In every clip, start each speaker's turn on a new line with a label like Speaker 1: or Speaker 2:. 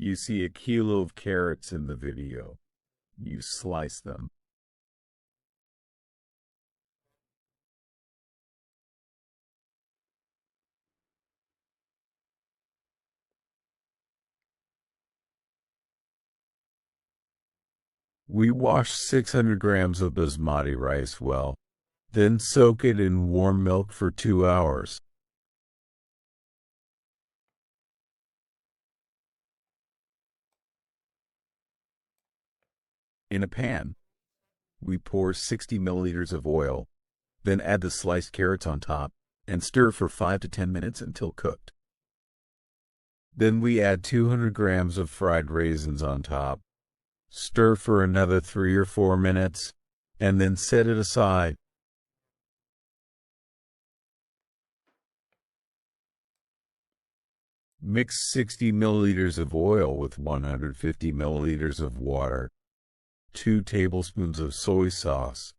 Speaker 1: You see a kilo of carrots in the video. You slice them. We wash 600 grams of basmati rice well, then soak it in warm milk for 2 hours. In a pan, we pour 60 milliliters of oil, then add the sliced carrots on top, and stir for 5 to 10 minutes until cooked. Then we add 200 grams of fried raisins on top, stir for another 3 or 4 minutes, and then set it aside. Mix 60 milliliters of oil with 150 milliliters of water, 2 tablespoons of soy sauce,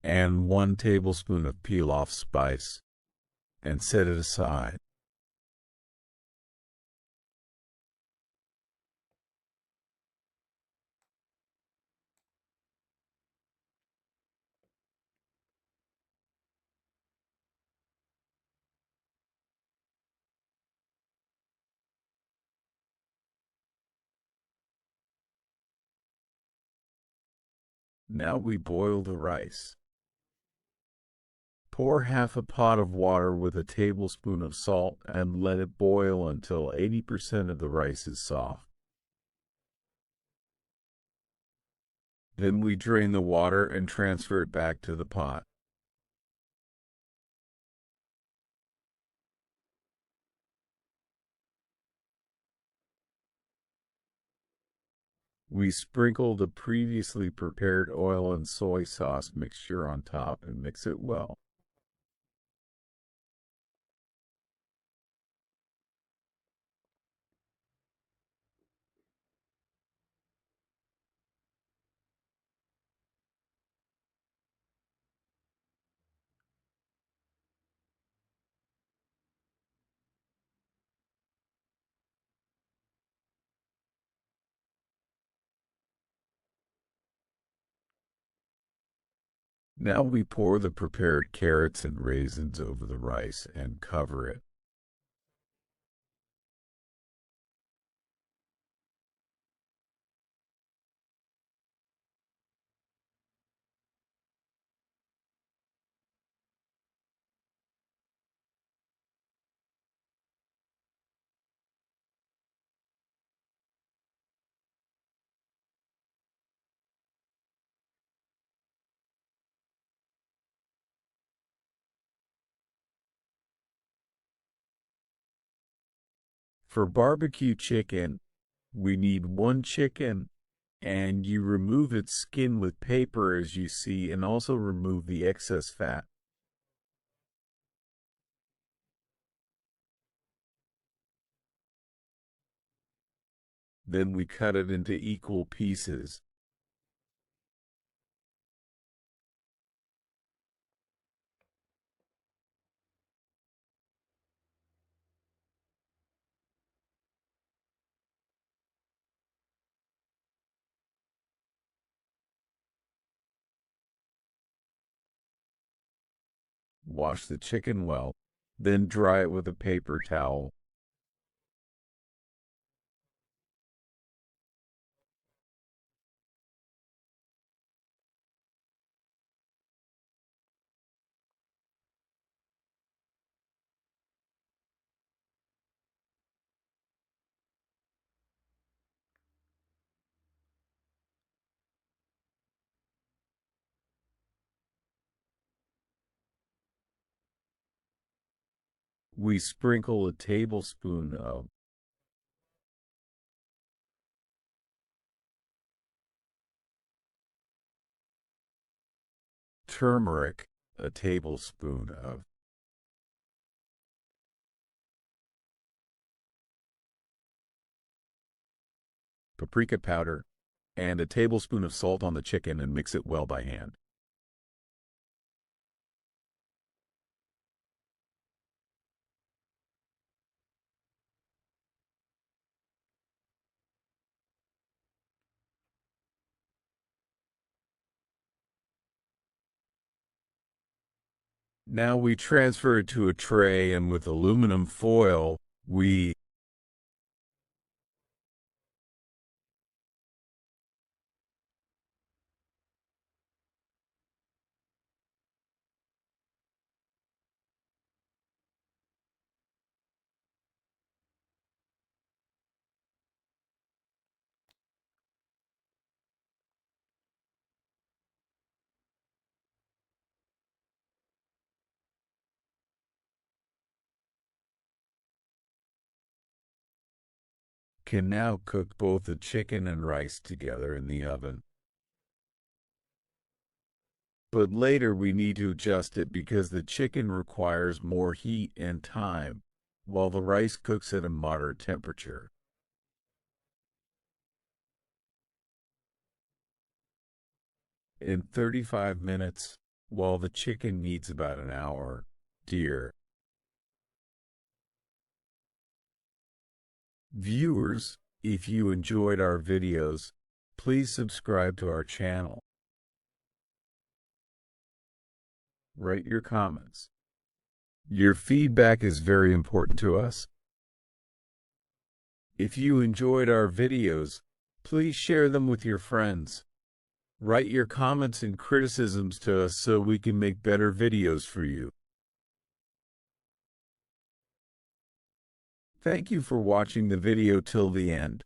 Speaker 1: and 1 tablespoon of peel-off spice, and set it aside. Now we boil the rice. Pour half a pot of water with a tablespoon of salt and let it boil until 80% of the rice is soft. Then we drain the water and transfer it back to the pot. We sprinkle the previously prepared oil and soy sauce mixture on top and mix it well. Now we pour the prepared carrots and raisins over the rice and cover it. For barbecue chicken, we need 1 chicken, and you remove its skin with paper as you see, and also remove the excess fat. Then we cut it into equal pieces. Wash the chicken well, then dry it with a paper towel. We sprinkle a tablespoon of turmeric, a tablespoon of paprika powder, and a tablespoon of salt on the chicken and mix it well by hand. Now we transfer it to a tray, and with aluminum foil, we can now cook both the chicken and rice together in the oven. But later we need to adjust it because the chicken requires more heat and time, while the rice cooks at a moderate temperature. In 35 minutes, while the chicken needs about an hour, dear viewers, if you enjoyed our videos, please subscribe to our channel. Write your comments. Your feedback is very important to us. If you enjoyed our videos, please share them with your friends. Write your comments and criticisms to us so we can make better videos for you. Thank you for watching the video till the end.